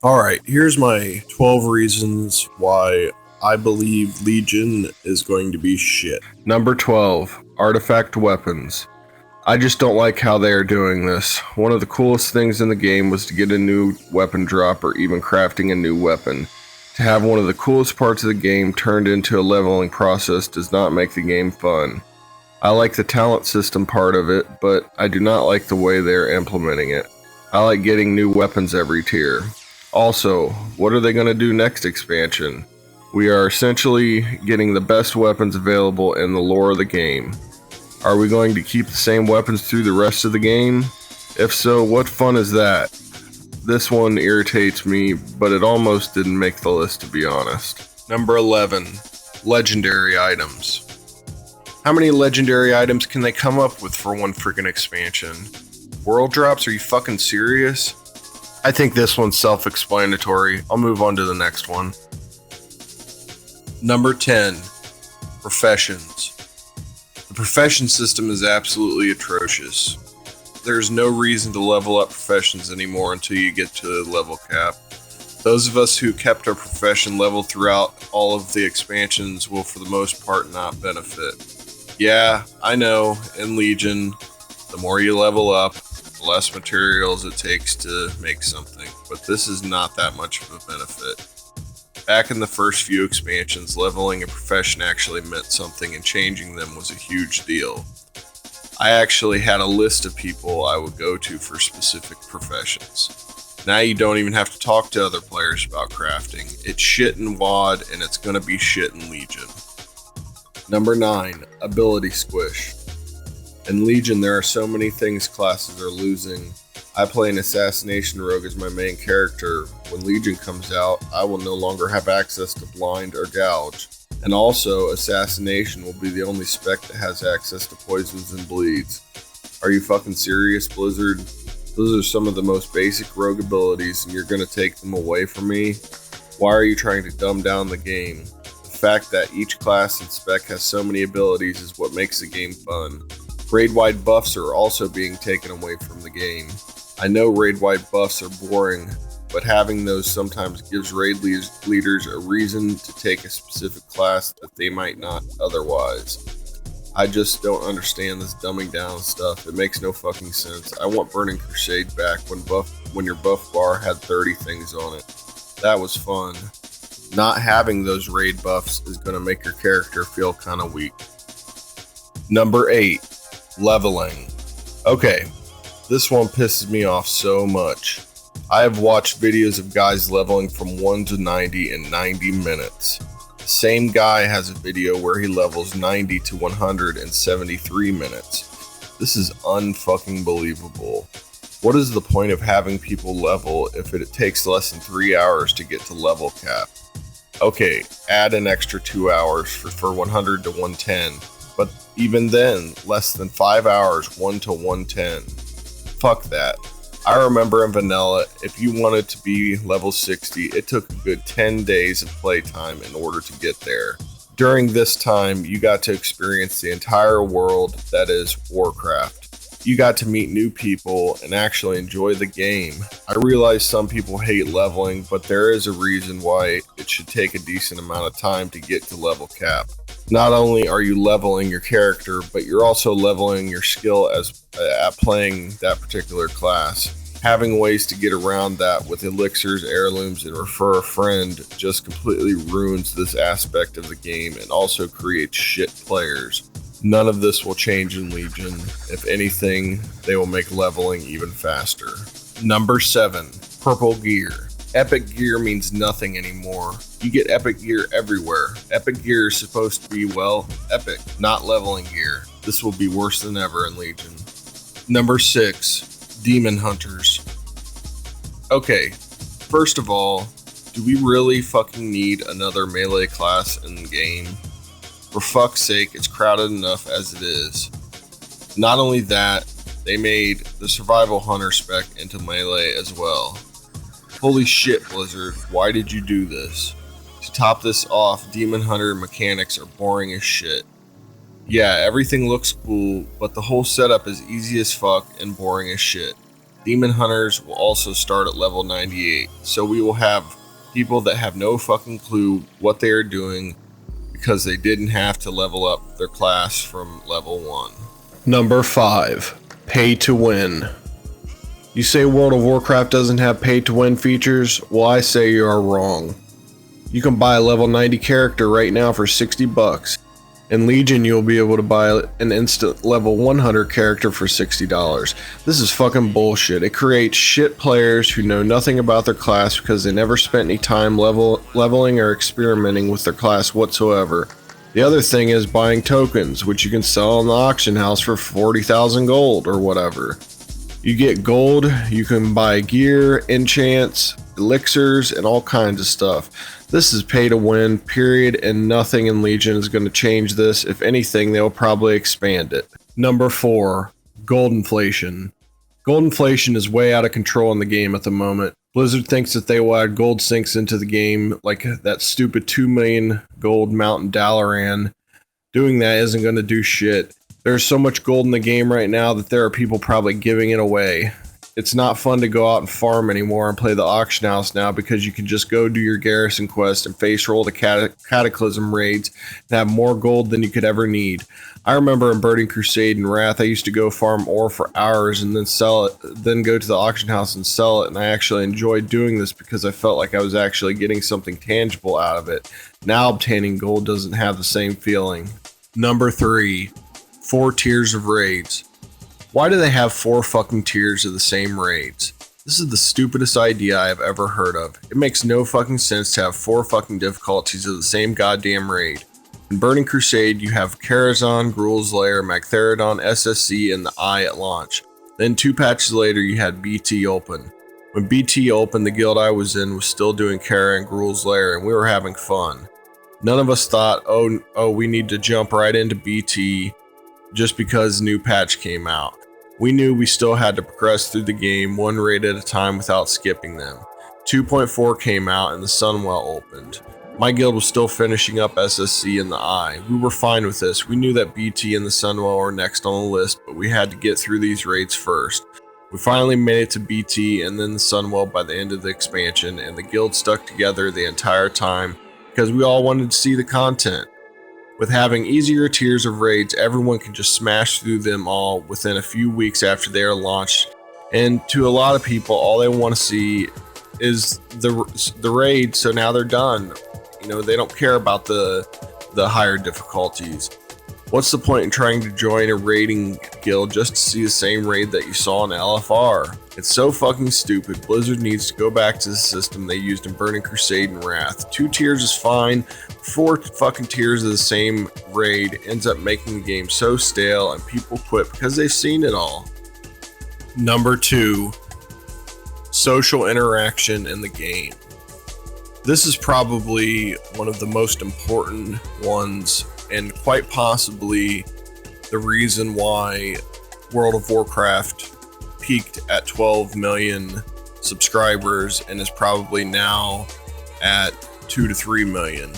Alright, here's my 12 reasons why I believe Legion is going to be shit. Number 12, artifact weapons. I just don't like how they are doing this. One of the coolest things in the game was to get a new weapon drop or even crafting a new weapon. To have one of the coolest parts of the game turned into a leveling process does not make the game fun. I like the talent system part of it, but I do not like the way they are implementing it. I like getting new weapons every tier. Also, what are they going to do next expansion? We are essentially getting the best weapons available in the lore of the game. Are we going to keep the same weapons through the rest of the game? If so, what fun is that? This one irritates me, but it almost didn't make the list, to be honest. Number 11, legendary items. How many legendary items can they come up with for one freaking expansion? World drops? Are you fucking serious? I think this one's self-explanatory. I'll move on to the next one. Number 10, professions. The profession system is absolutely atrocious. There's no reason to level up professions anymore until you get to level cap. Those of us who kept our profession level throughout all of the expansions will for the most part not benefit. Yeah, I know, in Legion, the more you level up, the less materials it takes to make something, but this is not that much of a benefit. Back in the first few expansions, leveling a profession actually meant something and changing them was a huge deal. I actually had a list of people I would go to for specific professions. Now you don't even have to talk to other players about crafting. It's shit in WoD and it's gonna be shit in Legion. Number 9, Ability Squish. In Legion, there are so many things classes are losing. I play an assassination rogue as my main character. When Legion comes out, I will no longer have access to blind or gouge. And also, assassination will be the only spec that has access to poisons and bleeds. Are you fucking serious, Blizzard? Those are some of the most basic rogue abilities and you're gonna take them away from me? Why are you trying to dumb down the game? The fact that each class and spec has so many abilities is what makes the game fun. Raid-wide buffs are also being taken away from the game. I know raid-wide buffs are boring, but having those sometimes gives raid leaders a reason to take a specific class that they might not otherwise. I just don't understand this dumbing down stuff. It makes no fucking sense. I want Burning Crusade back when your buff bar had 30 things on it. That was fun. Not having those raid buffs is going to make your character feel kind of weak. Number 8. Leveling. Okay, this one pisses me off so much. I have watched videos of guys leveling from 1 to 90 in 90 minutes. The same guy has a video where he levels 90 to 100 in 73 minutes. This is unfucking believable. What is the point of having people level if it takes less than 3 hours to get to level cap? Okay, add an extra 2 hours for 100 to 110. But even then, less than 5 hours, 1 to 110. Fuck that. I remember in vanilla, if you wanted to be level 60, it took a good 10 days of playtime in order to get there. During this time, you got to experience the entire world that is Warcraft. You got to meet new people and actually enjoy the game. I realize some people hate leveling, but there is a reason why it should take a decent amount of time to get to level cap. Not only are you leveling your character, but you're also leveling your skill at playing that particular class. Having ways to get around that with elixirs, heirlooms, and refer a friend just completely ruins this aspect of the game and also creates shit players. None of this will change in Legion. If anything, they will make leveling even faster. Number 7, purple gear. Epic gear means nothing anymore. You get epic gear everywhere. Epic gear is supposed to be, well, epic, not leveling gear. This will be worse than ever in Legion. Number 6, demon hunters. Okay, first of all, do we really fucking need another melee class in the game? For fuck's sake, it's crowded enough as it is. Not only that, they made the survival hunter spec into melee as well. Holy shit, Blizzard, why did you do this? To top this off, demon hunter mechanics are boring as shit. Yeah, everything looks cool, but the whole setup is easy as fuck and boring as shit. Demon Hunters will also start at level 98, so we will have people that have no fucking clue what they are doing because they didn't have to level up their class from level 1. Number 5. Pay to win. You say World of Warcraft doesn't have pay to win features? Well, I say you are wrong. You can buy a level 90 character right now for $60. In Legion, you'll be able to buy an instant level 100 character for $60. This is fucking bullshit. It creates shit players who know nothing about their class because they never spent any time leveling or experimenting with their class whatsoever. The other thing is buying tokens, which you can sell in the auction house for 40,000 gold or whatever. You get gold, you can buy gear, enchants, elixirs, and all kinds of stuff. This is pay to win, period, and nothing in Legion is going to change this. If anything, they'll probably expand it. Number 4. Gold inflation. Gold inflation is way out of control in the game at the moment. Blizzard thinks that they will add gold sinks into the game, like that stupid 2 million gold Mountain Dalaran. Doing that isn't going to do shit. There's so much gold in the game right now that there are people probably giving it away. It's not fun to go out and farm anymore and play the auction house now because you can just go do your garrison quest and face roll the cataclysm raids and have more gold than you could ever need. I remember in Burning Crusade and Wrath, I used to go farm ore for hours and then sell it, then go to the auction house and sell it, and I actually enjoyed doing this because I felt like I was actually getting something tangible out of it. Now obtaining gold doesn't have the same feeling. Number 3. 4 tiers of raids. Why do they have 4 fucking tiers of the same raids? This is the stupidest idea I have ever heard of. It makes no fucking sense to have 4 fucking difficulties of the same goddamn raid. In Burning Crusade, you have Karazhan, Gruul's Lair, Magtheridon, SSC, and the Eye at launch. Then 2 patches later, you had BT open. When BT opened, the guild I was in was still doing Kara and Gruul's Lair, and we were having fun. None of us thought, oh, we need to jump right into BT just because new patch came out. We knew we still had to progress through the game 1 raid at a time without skipping them. 2.4 came out and the Sunwell opened. My guild was still finishing up SSC and the Eye. We were fine with this. We knew that BT and the Sunwell were next on the list, but we had to get through these raids first. We finally made it to BT and then the Sunwell by the end of the expansion, and the guild stuck together the entire time because we all wanted to see the content. With having easier tiers of raids, everyone can just smash through them all within a few weeks after they are launched, and to a lot of people, all they want to see is the raid, so now they're done. You know, they don't care about the higher difficulties. What's the point in trying to join a raiding guild just to see the same raid that you saw in LFR? It's so fucking stupid. Blizzard needs to go back to the system they used in Burning Crusade and Wrath. 2 tiers is fine. 4 fucking tiers of the same raid ends up making the game so stale and people quit because they've seen it all. Number 2. Social interaction in the game. This is probably one of the most important ones, and quite possibly the reason why World of Warcraft peaked at 12 million subscribers and is probably now at 2 to 3 million.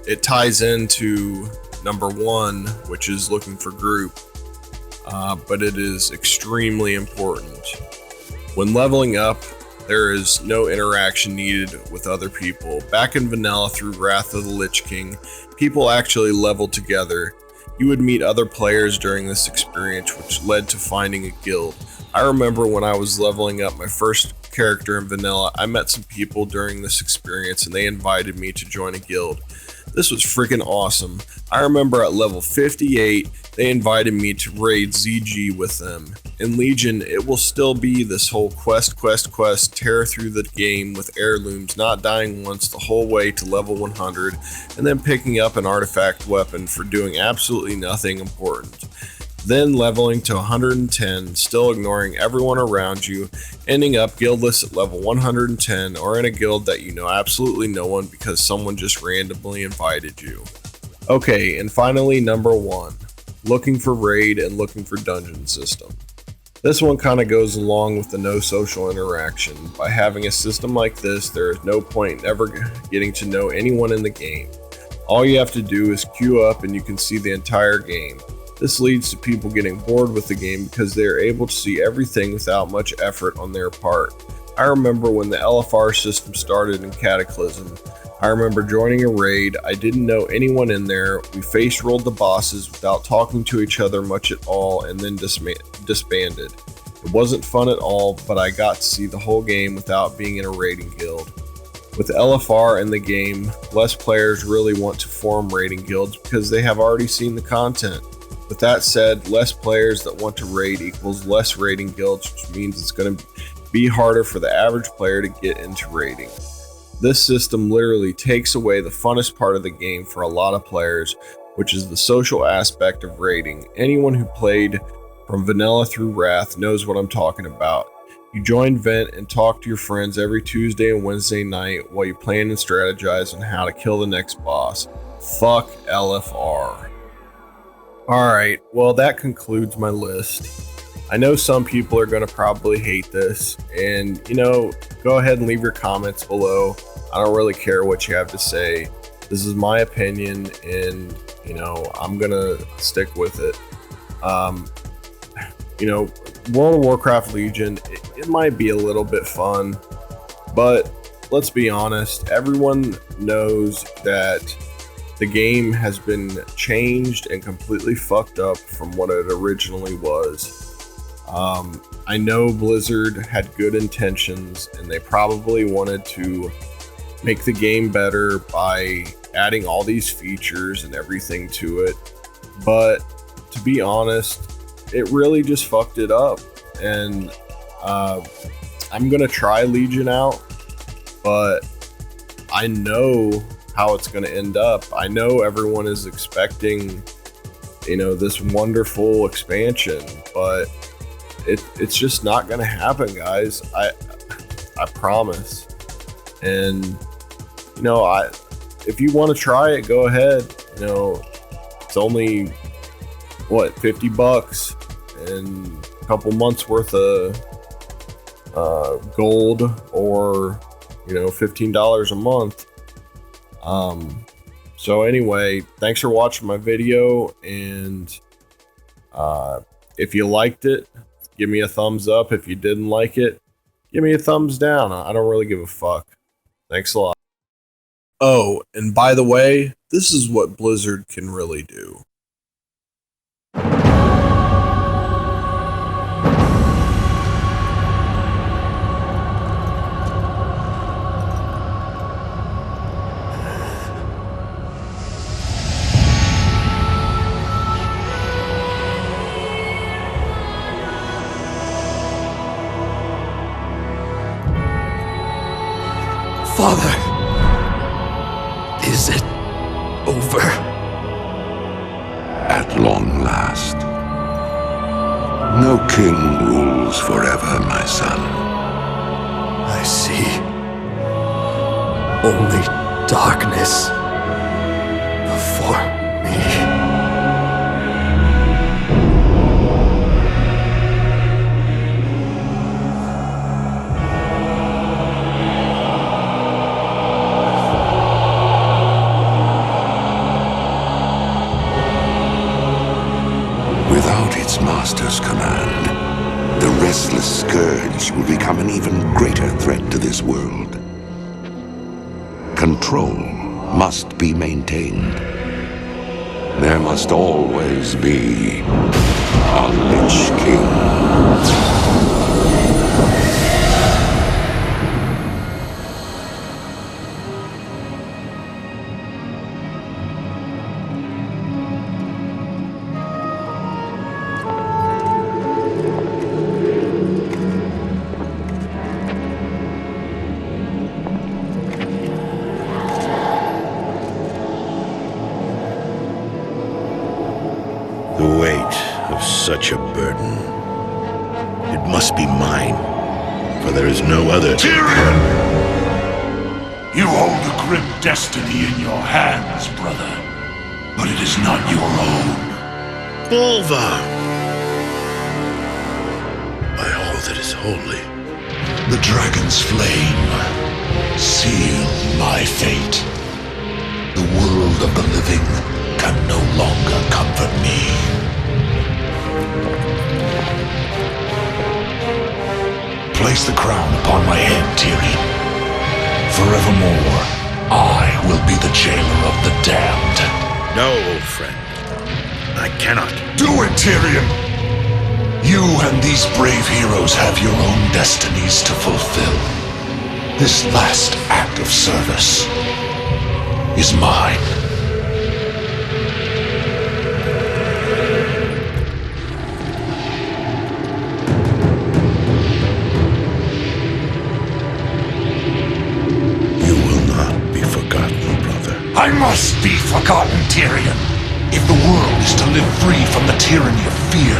It ties into number 1, which is looking for group, but it is extremely important. When leveling up, there is no interaction needed with other people. Back in vanilla through Wrath of the Lich King, people actually leveled together. You would meet other players during this experience, which led to finding a guild. I remember when I was leveling up my first character in vanilla, I met some people during this experience and they invited me to join a guild. This was freaking awesome. I remember at level 58, they invited me to raid ZG with them. In Legion, it will still be this whole quest, tear through the game with heirlooms, not dying once the whole way to level 100, and then picking up an artifact weapon for doing absolutely nothing important. Then leveling to 110, still ignoring everyone around you, ending up guildless at level 110 or in a guild that you know absolutely no one because someone just randomly invited you. Okay, and finally number 1, looking for raid and looking for dungeon system. This one kind of goes along with the no social interaction. By having a system like this, there is no point in ever getting to know anyone in the game. All you have to do is queue up and you can see the entire game. This leads to people getting bored with the game because they are able to see everything without much effort on their part. I remember when the LFR system started in Cataclysm. I remember joining a raid. I didn't know anyone in there. We face rolled the bosses without talking to each other much at all, and then disbanded. It wasn't fun at all, but I got to see the whole game without being in a raiding guild. With LFR in the game, less players really want to form raiding guilds because they have already seen the content. With that said, less players that want to raid equals less raiding guilds, which means it's going to be harder for the average player to get into raiding. This system literally takes away the funnest part of the game for a lot of players, which is the social aspect of raiding. Anyone who played from vanilla through Wrath knows what I'm talking about. You join Vent and talk to your friends every Tuesday and Wednesday night while you plan and strategize on how to kill the next boss. Fuck LFR. Alright, well that concludes my list. I know some people are going to probably hate this, and go ahead and leave your comments below. I don't really care what you have to say. This is my opinion, and I'm going to stick with it. World of Warcraft Legion, it might be a little bit fun, but let's be honest, everyone knows that the game has been changed and completely fucked up from what it originally was. I know Blizzard had good intentions, and they probably wanted to make the game better by adding all these features and everything to it, but to be honest, it really just fucked it up. And I'm gonna try Legion out, but I know how it's gonna end up. I know everyone is expecting this wonderful expansion, but it's just not gonna happen, guys. I promise. And if you want to try it, go ahead. It's only $50 and a couple months worth of gold, or $15 a month. So anyway, thanks for watching my video, and if you liked it, give me a thumbs up. If you didn't like it, give me a thumbs down. I don't really give a fuck. Thanks a lot. Oh, and by the way, this is what Blizzard can really do. Father, is it over? At long last. No king rules forever, my son. I see. Only darkness before me. Without its master's command, the restless scourge will become an even greater threat to this world. Control must be maintained. There must always be a Lich King. The weight of such a burden. It must be mine, for there is no other. Tyrion! You hold a grim destiny in your hands, brother. But it is not your own. Bolvar! By all that is holy. The dragon's flame sealed my fate. The world of the living can no longer comfort me. place the crown upon my head, Tyrion. Forevermore, I will be the jailer of the damned. No, old friend. I cannot. Do it, Tyrion! You and these brave heroes have your own destinies to fulfill. This last act of service is mine. You will not be forgotten, brother. I must be forgotten, Tyrion. If the world is to live free from the tyranny of fear,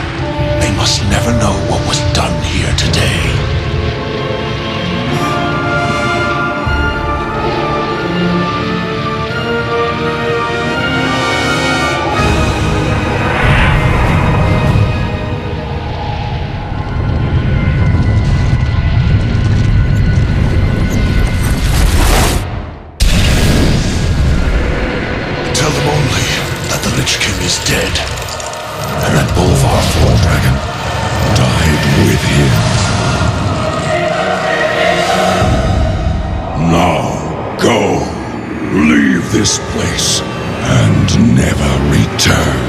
they must never know what was done here today. Tell them only that the Lich King is dead, and that Bolvar Dragon died with him. Now, go. Leave this place and never return.